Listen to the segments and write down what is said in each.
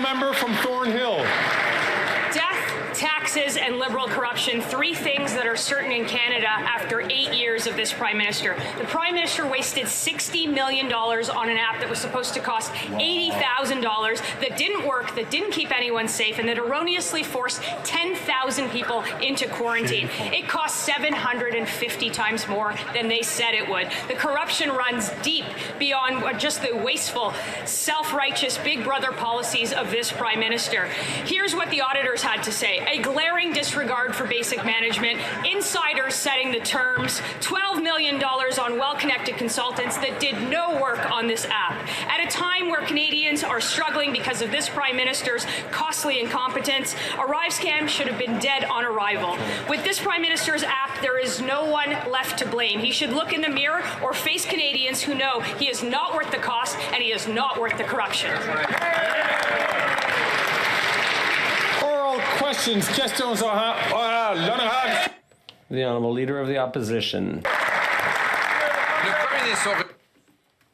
member from Thornhill. Death, taxes, and Liberal corruption, three things that are certain in Canada after 8 years of this Prime Minister. The Prime Minister wasted $60 million on an app that was supposed to cost $80,000, that didn't work, that didn't keep anyone safe, and that erroneously forced 10,000 people into quarantine. It cost 750 times more than they said it would. The corruption runs deep beyond just the wasteful, self-righteous Big Brother policies of this Prime Minister. Here's what the auditors had to say. A glaring disregard for basic management, insiders setting the terms, $12 million on well-connected consultants that did no work on this app. At a time where Canadians are struggling because of this Prime Minister's costly incompetence, ArriveCan should have been dead on arrival. With this Prime Minister's app, there is no one left to blame. He should look in the mirror or face Canadians who know he is not worth the cost and he is not worth the corruption. Questions. Questions. The Honourable Leader of the Opposition.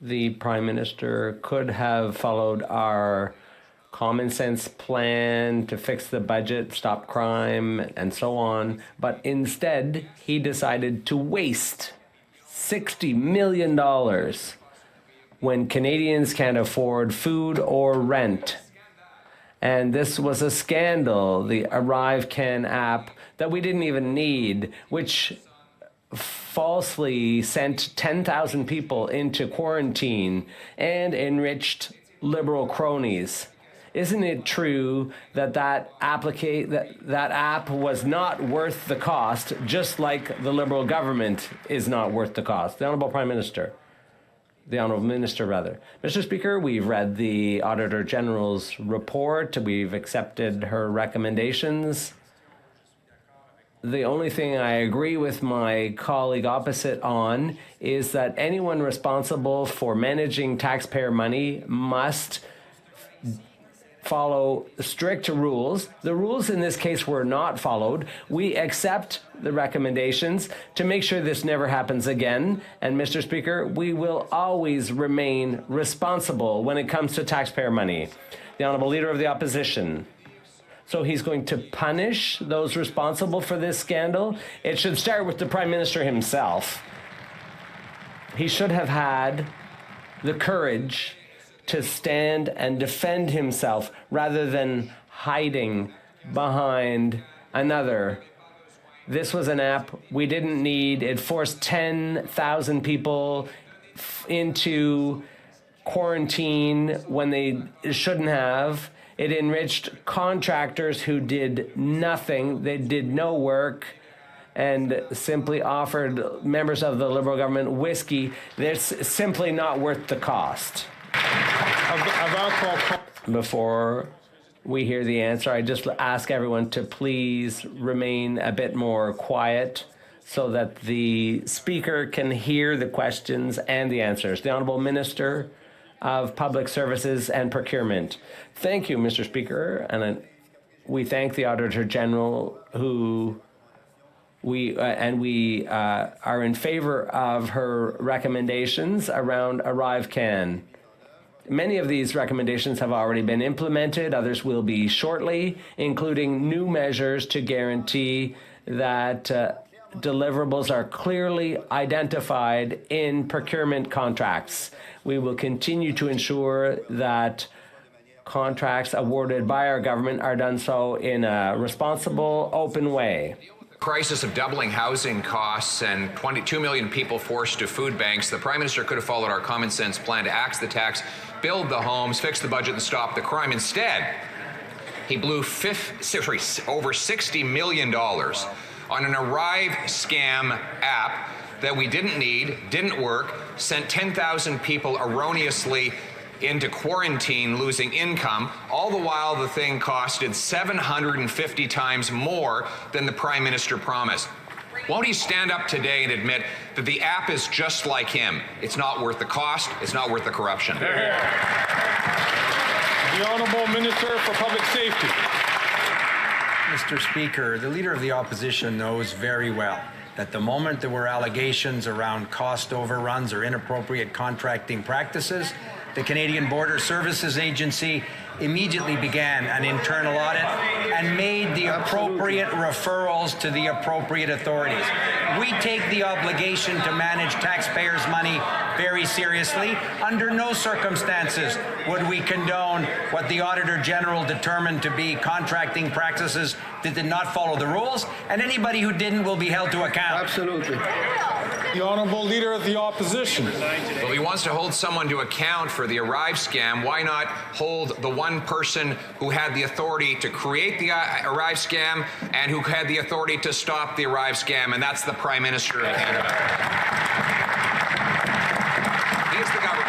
The Prime Minister could have followed our common sense plan to fix the budget, stop crime, and so on, but instead he decided to waste $60 million when Canadians can't afford food or rent. And this was a scandal, the ArriveCan app that we didn't even need, which falsely sent 10,000 people into quarantine and enriched Liberal cronies. Isn't it true that that app was not worth the cost, just like the Liberal government is not worth the cost? The Honourable Prime Minister. The Honourable Minister, rather. Mr. Speaker, we've read the Auditor General's report. We've accepted her recommendations. The only thing I agree with my colleague opposite on is that anyone responsible for managing taxpayer money must follow strict rules. The rules in this case were not followed. We accept the recommendations to make sure this never happens again. And Mr. Speaker, we will always remain responsible when it comes to taxpayer money. The Honourable Leader of the Opposition. So he's going to punish those responsible for this scandal? It should start with the Prime Minister himself. He should have had the courage to stand and defend himself rather than hiding behind another. This was an app we didn't need. It forced 10,000 people into quarantine when they shouldn't have. It enriched contractors who did nothing. They did no work and simply offered members of the Liberal government whiskey. That's simply not worth the cost. Before we hear the answer, I just ask everyone to please remain a bit more quiet so that the Speaker can hear the questions and the answers. The Honourable Minister of Public Services and Procurement. Thank you, Mr. Speaker, and we thank the Auditor General who we are in favor of her recommendations around ArriveCan. Many of these recommendations have already been implemented. Others will be shortly, including new measures to guarantee that deliverables are clearly identified in procurement contracts. We will continue to ensure that contracts awarded by our government are done so in a responsible, open way. Crisis of doubling housing costs and 22 million people forced to food banks, the Prime Minister could have followed our common sense plan to axe the tax, build the homes, fix the budget, and stop the crime. Instead, he blew over $60 million on an ArriveCan app that we didn't need, didn't work, sent 10,000 people erroneously into quarantine, losing income, all the while the thing costed 750 times more than the Prime Minister promised. Won't he stand up today and admit that the app is just like him? It's not worth the cost, it's not worth the corruption. The Honourable Minister for Public Safety. Mr. Speaker, the Leader of the Opposition knows very well that the moment there were allegations around cost overruns or inappropriate contracting practices, the Canadian Border Services Agency immediately began an internal audit and made the appropriate referrals to the appropriate authorities. We take the obligation to manage taxpayers' money very seriously. Under no circumstances would we condone what the Auditor General determined to be contracting practices that did not follow the rules, and anybody who didn't will be held to account. Absolutely. The Honourable Leader of the Opposition. Well, if he wants to hold someone to account for the Arrive scam, why not hold the one person who had the authority to create the Arrive scam and who had the authority to stop the Arrive scam, and that's the Prime Minister of Canada. He is the government.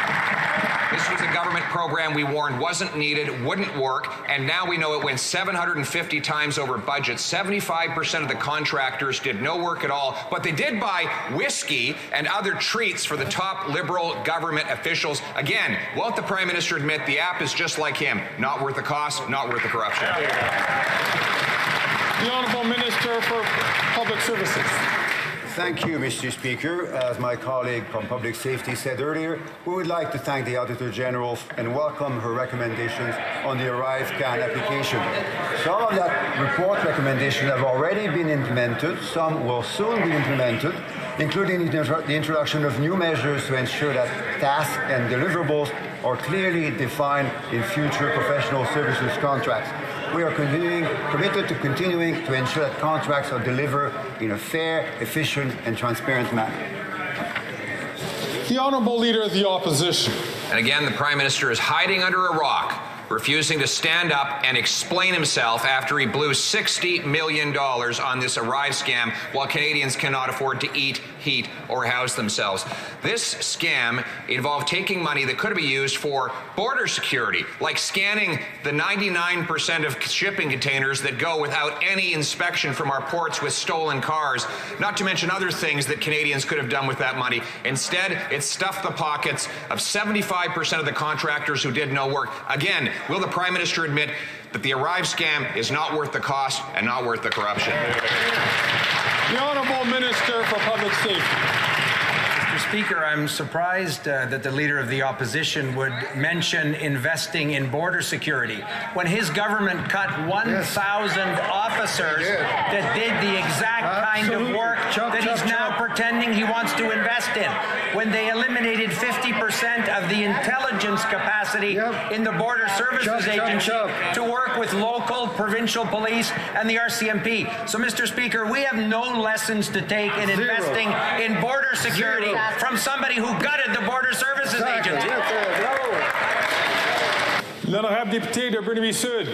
This was a government program we warned wasn't needed, wouldn't work, and now we know it went 750 times over budget. 75% of the contractors did no work at all, but they did buy whiskey and other treats for the top Liberal government officials. Again, won't the Prime Minister admit the app is just like him? Not worth the cost, not worth the corruption. The Honourable Minister for Public Services. Thank you, Mr. Speaker. As my colleague from Public Safety said earlier, we would like to thank the Auditor General and welcome her recommendations on the ArriveCan application. Some of that report recommendations have already been implemented, some will soon be implemented, including the introduction of new measures to ensure that tasks and deliverables are clearly defined in future professional services contracts. We are committed to continuing to ensure that contracts are delivered in a fair, efficient, and transparent manner. The Honourable Leader of the Opposition. And again, the Prime Minister is hiding under a rock, refusing to stand up and explain himself after he blew $60 million on this Arrive scam while Canadians cannot afford to eat, heat, or house themselves. This scam involved taking money that could be used for border security, like scanning the 99% of shipping containers that go without any inspection from our ports with stolen cars, not to mention other things that Canadians could have done with that money. Instead, it stuffed the pockets of 75% of the contractors who did no work. Again, will the Prime Minister admit that the Arrive scam is not worth the cost and not worth the corruption? The Honourable Minister for Public Safety. Mr. Speaker, I'm surprised that the Leader of the Opposition would mention investing in border security when his government cut 1,000 officers that did the exact kind of work that he's now pretending he wants to invest in, when they eliminated 50% of the intelligence capacity in the Border Services Agency to work with local, provincial police and the RCMP. So, Mr. Speaker, we have no lessons to take in investing in border security from somebody who gutted the Border Services Agency. L'honorable député de Burnaby Sud.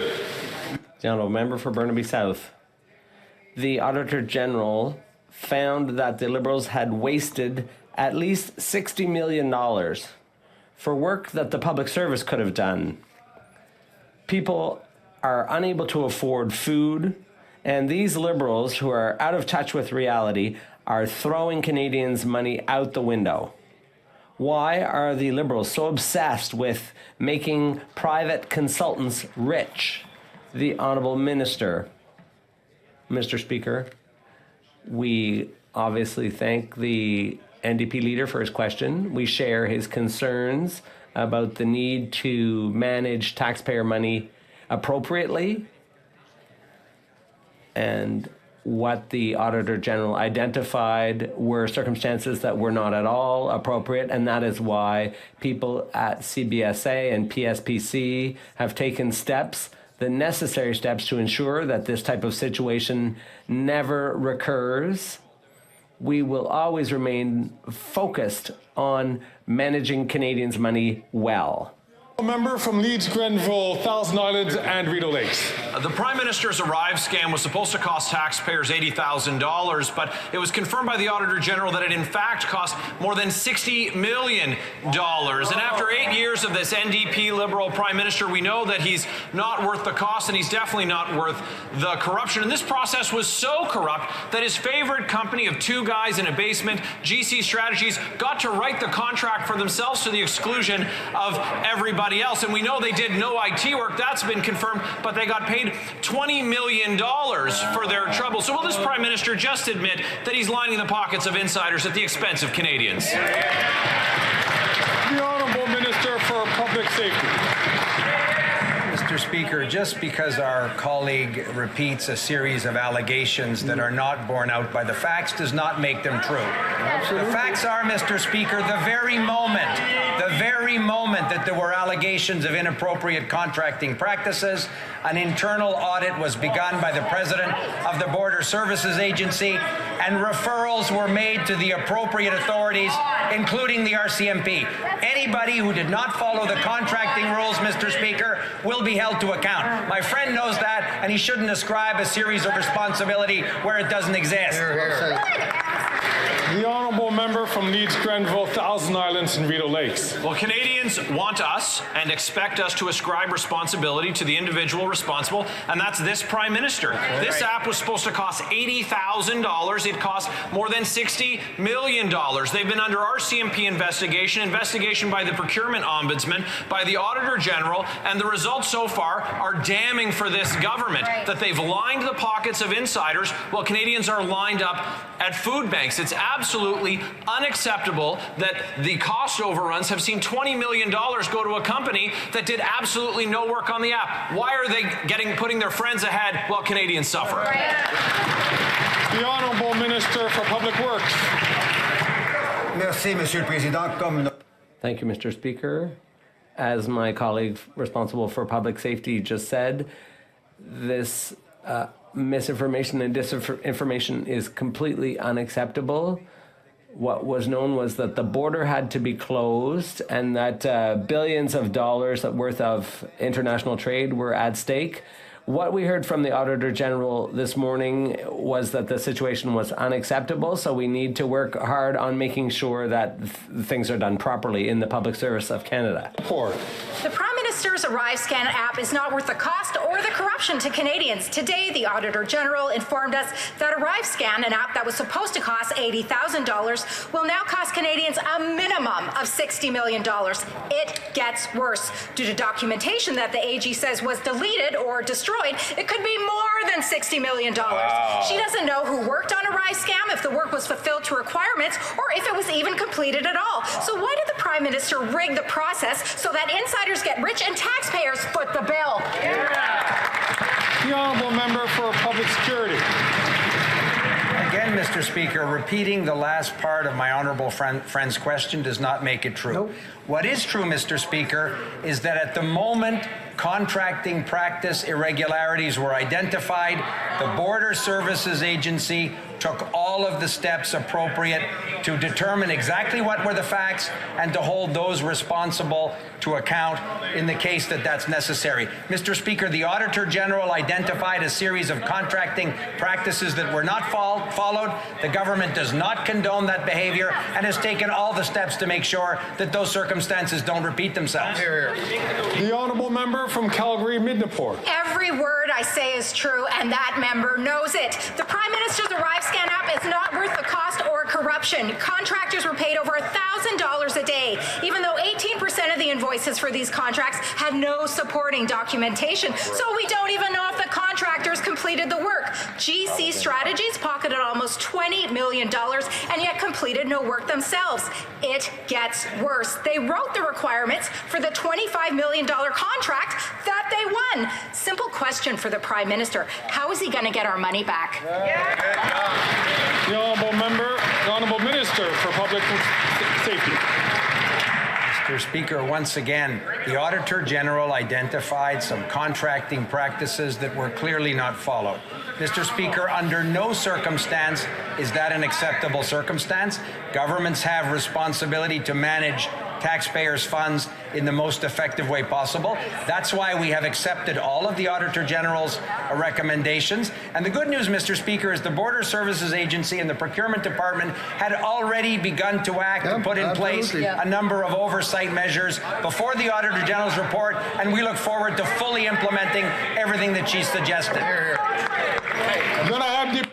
The Honourable Member for Burnaby South. The Auditor General found that the Liberals had wasted at least $60 million for work that the public service could have done. People are unable to afford food, and these Liberals, who are out of touch with reality, are throwing Canadians' money out the window. Why are the Liberals so obsessed with making private consultants rich? The Honourable Minister. Mr. Speaker, we obviously thank the NDP leader for his question. We share his concerns about the need to manage taxpayer money appropriately, and what the Auditor General identified were circumstances that were not at all appropriate, and that is why people at CBSA and PSPC have taken steps, the necessary steps, to ensure that this type of situation never recurs. We will always remain focused on managing Canadians' money well. Member from Leeds, Grenville, Thousand Islands and Rideau Lakes. The Prime Minister's Arrive scam was supposed to cost taxpayers $80,000, but it was confirmed by the Auditor General that it in fact cost more than $60 million. And after 8 years of this NDP Liberal Prime Minister, we know that he's not worth the cost, and he's definitely not worth the corruption. And this process was so corrupt that his favorite company of two guys in a basement, GC Strategies, got to write the contract for themselves to the exclusion of everybody else. And we know they did no IT work. That's been confirmed, but they got paid $20 million for their trouble. So will this Prime Minister just admit that he's lining the pockets of insiders at the expense of Canadians? The Honourable Minister for Public Mr. Speaker, just because our colleague repeats a series of allegations that are not borne out by the facts does not make them true. Absolutely. The facts are, Mr. Speaker, the very moment that there were allegations of inappropriate contracting practices, an internal audit was begun by the President of the Border Services Agency, and referrals were made to the appropriate authorities, including the RCMP. Anybody who did not follow the contracting rules, Mr. Speaker, will be held to account. My friend knows that, and he shouldn't ascribe a series of responsibility where it doesn't exist. The honourable member from Leeds Grenville, Thousand Islands and Rideau Lakes. Well, Canadians want us and expect us to ascribe responsibility to the individual responsible, and that's this Prime Minister. This app was supposed to cost $80,000. It cost more than $60 million. They've been under RCMP investigation by the Procurement Ombudsman, by the Auditor General, and the results so far are damning for this government, that they've lined the pockets of insiders while Canadians are lined up at food banks. It's absolutely unacceptable that the cost overruns have seen $20 million go to a company that did absolutely no work on the app. Why are they putting their friends ahead while Canadians suffer? The Honourable Minister for Public Works. Merci, Monsieur le Président. Thank you, Mr. Speaker. As my colleague responsible for public safety just said, this misinformation and disinformation is completely unacceptable. What was known was that the border had to be closed and that billions of dollars worth of international trade were at stake. What we heard from the Auditor General this morning was that the situation was unacceptable, so we need to work hard on making sure that things are done properly in the public service of Canada. The Prime Minister's ArriveCan app is not worth the cost or the corruption to Canadians. Today, the Auditor General informed us that ArriveCan, an app that was supposed to cost $80,000, will now cost Canadians a minimum of $60 million. It gets worse. Due to documentation that the AG says was deleted or destroyed, it could be more than $60 million. Wow. She doesn't know who worked on ArriveCan, if the work was fulfilled to requirements, or if it was even completed at all. So why did the Prime Minister rig the process so that insiders get rich and taxpayers foot the bill? The honourable member for Public Security. Again, Mr. Speaker, repeating the last part of my honourable friend's question does not make it true. Nope. What is true, Mr. Speaker, is that at the moment contracting practice irregularities were identified, the Border Services Agency took all of the steps appropriate to determine exactly what were the facts and to hold those responsible to account in the case that that's necessary. Mr. Speaker, the Auditor General identified a series of contracting practices that were not followed. The government does not condone that behavior and has taken all the steps to make sure that those circumstances don't repeat themselves. The honourable member from Calgary-Midnapore. Every word I say is true, and that member knows it. The Prime Minister's ArriveCan app is not worth the cost or corruption. Contractors were paid over $1,000 a day, even though 18% of the invoices for these contracts had no supporting documentation. So we don't even know if the contractors completed the work. GC Strategies pocketed almost $20 million and yet completed no work themselves. It gets worse. They wrote the requirements for the $25 million contract that they won. Simple question for the Prime Minister. How is he going to get our money back? The honourable Minister for Public Safety. Mr. Speaker, once again, the Auditor General identified some contracting practices that were clearly not followed. Mr. Speaker, under no circumstance is that an acceptable circumstance. Governments have responsibility to manage taxpayers' funds in the most effective way possible. That's why we have accepted all of the Auditor General's recommendations. And the good news, Mr. Speaker, is the Border Services Agency and the Procurement Department had already begun to act and put in place a number of oversight measures before the Auditor General's report, and we look forward to fully implementing everything that she suggested. Then I have the